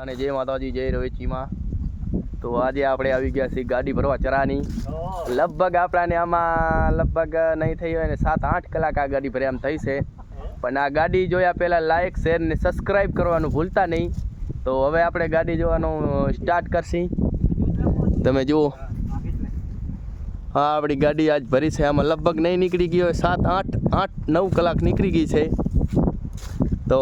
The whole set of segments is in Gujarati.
અને જય માતાજી જય રોહિતજીમાં તો આજે આપણે આવી ગયા છીએ ગાડી ભરવા ચરાની લગભગ આપણાને આમાં લગભગ નહીં થઈ હોય ને 7-8 કલાક આ ગાડી ભરે આમ થઈ છે પણ આ ગાડી જોયા પહેલાં લાઈક શેર ને સબસ્ક્રાઈબ કરવાનું ભૂલતા નહીં તો હવે આપણે ગાડી જોવાનું સ્ટાર્ટ કરશી તમે જુઓ હા આપણી ગાડી આજ ભરી છે આમાં લગભગ નહીં નીકળી ગઈ હોય 7-8-9 કલાક નીકળી ગઈ છે તો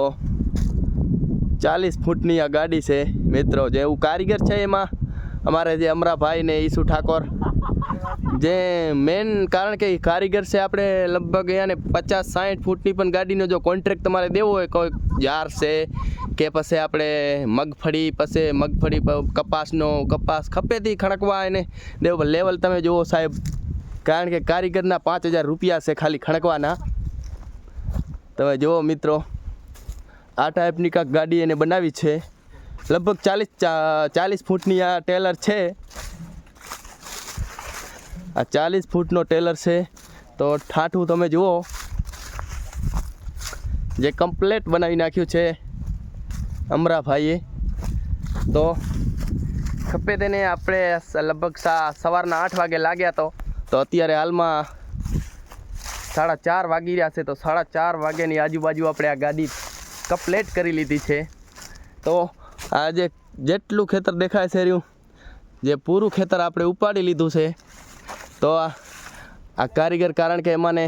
40 ફૂટની આ ગાડી છે મિત્રો જેવું કારીગર છે એમાં અમારે જે અમરાભાઈ ને ઈસુ ઠાકોર જે મેન કારણ કે કારીગર છે આપણે લગભગ એને 50-60 ફૂટની પણ ગાડીનો જો કોન્ટ્રાક્ટ તમારે દેવો હોય કોઈ જાર છે કે પછી આપણે મગફળી કપાસ ખપેથી ખણકવા એને દેવો લેવલ તમે જુઓ સાહેબ કારણ કે કારીગરના 5000 રૂપિયા છે ખાલી ખણકવાના તમે જુઓ મિત્રો આ ટાઈપની કાંક ગાડી એને બનાવી છે લગભગ 40 ફૂટની આ ટેલર છે આ 40 ફૂટનો ટેલર છે તો ઠાઠું તમે જુઓ જે કમ્પ્લેટ બનાવી નાખ્યું છે અમરાભાઈએ તો ખપે તેને આપણે લગભગ સવારના 8 વાગે લાગ્યા તો અત્યારે હાલમાં 4:30 વાગી રહ્યા છે તો 4:30 વાગ્યાની આજુબાજુ આપણે આ ગાડી કમ્પ્લેટ કરી લીધી છે તો આ જેટલું ખેતર દેખાય છે રહ્યું જે પૂરું ખેતર આપણે ઉપાડી લીધું છે તો આ કારીગર કારણ કે એમાંને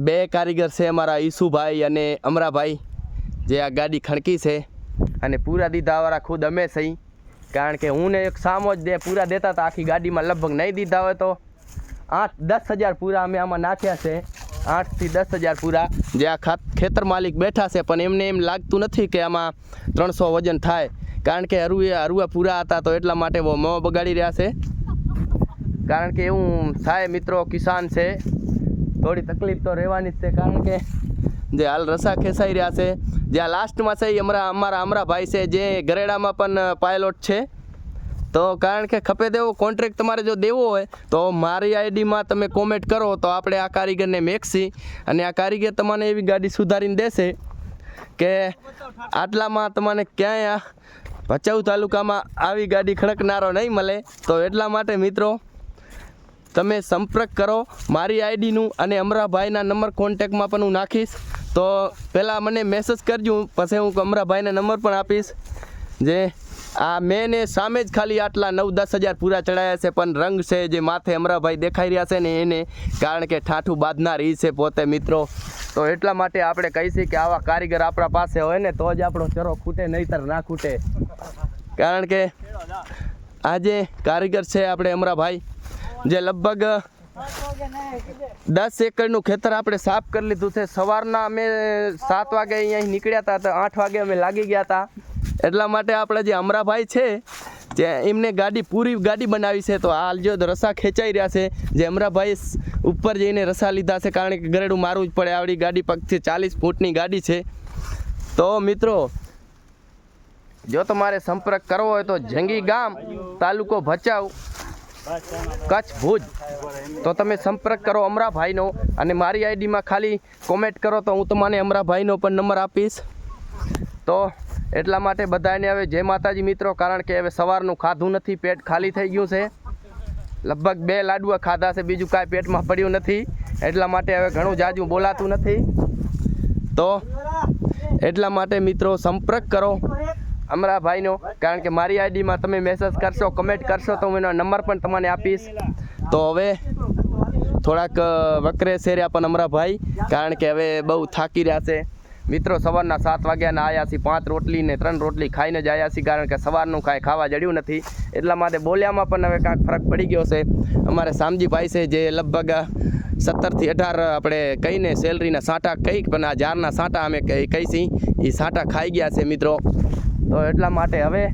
2 કારીગર છે અમારા ઈસુભાઈ અને અમરાભાઈ જે આ ગાડી ખણકી છે અને પૂરા દીધાવાળા ખુદ અમે સહી કારણ કે હું ને એક સામો જ પૂરા દેતા હતા આખી ગાડીમાં લગભગ નહીં દીધા હોય તો 8-10 હજાર પૂરા અમે આમાં નાખ્યા છે 8 થી 10 હજાર પૂરા જે આ ખેતર માલિક બેઠા છે પણ એમને એમ લાગતું નથી કે આમાં 300 વજન થાય કારણ કે અરુઆ પૂરા હતા તો એટલા માટે મોં બગાડી રહ્યા છે કારણ કે એવું થાય મિત્રો કિસાન છે થોડી તકલીફ તો રહેવાની જ છે કારણ કે જે હાલ રસા ખેંચાઈ રહ્યા છે જે આ લાસ્ટમાં છે એ અમારા અમરાભાઈ છે જે ગરેડામાં પણ પાયલોટ છે તો કારણ કે ખપે દેવો કોન્ટ્રાક્ટ તમારે જો દેવો હોય તો મારી આઈડીમાં તમે કોમેન્ટ કરો તો આપણે આ કારીગરને મેકશી અને આ કારીગર તમને એવી ગાડી સુધારીને દેશે કે આટલામાં તમને ક્યાંય ભચાઉ તાલુકામાં આવી ગાડી ખડકનારો નહીં મળે તો એટલા માટે મિત્રો તમે સંપર્ક કરો મારી આઈડીનું અને અમરાભાઈના નંબર કોન્ટેક્ટમાં પણ હું નાખીશ તો પહેલાં મને મેસેજ કરજો પછી હું અમરાભાઈના નંબર પણ આપીશ જે આ મેં સામે જ ખાલી આટલા 9-10 હજાર પૂરા ચડાયા છે પણ રંગ છે જે માથે અમરાભાઈ દેખાઈ રહ્યા છે ને એને કારણ કે ઠાઠું બાંધનાર એ છે પોતે મિત્રો તો એટલા માટે આપણે કહીશું કે આવા કારીગર આપણા પાસે હોય ને તો જ આપણો ચરો ખૂટે નહીંતર ના ખૂટે કારણ કે આ જે કારીગર છે આપણે અમરાભાઈ જે લગભગ 10 એકરનું ખેતર આપણે સાફ કરી લીધું છે સવારના અમે 7 વાગે અહીંયા નીકળ્યા હતા તો 8 વાગે અમે લાગી ગયા હતા એટલા માટે આપણે જે અમરાભાઈ છે જે એમને પૂરી ગાડી બનાવી છે તો હાલ જો રસા ખેંચાઈ રહ્યા છે જે અમરાભાઈ ઉપર જઈને રસા લીધા છે કારણ કે ગરેડું મારવું જ પડે આવડી ગાડી પગથી 40 ફૂટની ગાડી છે તો મિત્રો જો તમારે સંપર્ક કરવો હોય તો જંગી ગામ તાલુકો ભચાઉ કચ્છ ભુજ તો તમે સંપર્ક કરો અમરાભાઈનો અને મારી આઈડીમાં ખાલી કોમેન્ટ કરો તો હું તમને અમરાભાઈનો પણ નંબર આપીશ તો એટલા માટે બધાને હવે જય માતાજી મિત્રો કારણ કે હવે સવારનું ખાધું નથી પેટ ખાલી થઈ ગયું છે લગભગ 2 લાડવા ખાધા છે બીજું કાંઈ પેટમાં પડ્યું નથી એટલા માટે હવે ઘણું જાજુ બોલાતું નથી તો એટલા માટે મિત્રો સંપર્ક કરો અમરાભાઈનો કારણ કે મારી આઈડીમાં તમે મેસેજ કરશો કમેન્ટ કરશો તો હું એનો નંબર પણ તમને આપીશ તો હવે થોડાક વકરે શેર્યા પણ અમરાભાઈ કારણ કે હવે બહુ થાકી રહ્યા છે મિત્રો સવારના 7 વાગ્યાના આવ્યા છીએ 5 રોટલી ને 3 રોટલી ખાઈને જ આવ્યા છીએ કારણ કે સવારનું કાંઈ ખાવા જડ્યું નથી એટલા માટે બોલ્યામાં પણ હવે કાંઈક ફરક પડી ગયો છે અમારે શામજીભાઈ છે જે લગભગ 17 થી 18 આપણે કહીને સેલરીના સાંટા કહી પણ આ જારના સાંટા અમે કહીશી એ સાંટા ખાઈ ગયા છે મિત્રો તો એટલા માટે હવે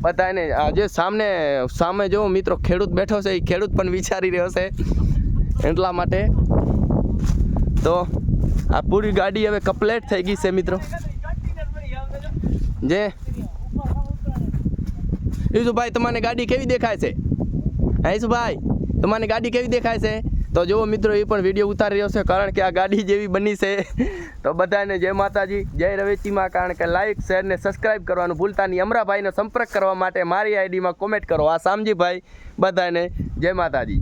બધાને જે સામે જો મિત્રો ખેડૂત બેઠો છે એ ખેડૂત પણ વિચારી રહ્યો છે એટલા માટે તો આ પૂરી ગાડી હવે કમ્પ્લીટ થઈ ગઈ છે મિત્રો જે ઈસુભાઈ તમને ગાડી કેવી દેખાય છે ઈસુભાઈ તમને ગાડી કેવી દેખાય છે તો જુઓ મિત્રો એ પણ વિડીયો ઉતારી રહ્યો છે, કારણ કે આ ગાડી જેવી બની છે. તો બધાને જય માતાજી, જય રવેચીમાં. કારણ કે લાઇક શેર ને સબસ્ક્રાઈબ કરવાનું ભૂલતા નહીં. અમરાભાઈનો સંપર્ક કરવા માટે મારી આઈડીમાં કોમેન્ટ કરો. આ શામજીભાઈ, બધાને જય માતાજી.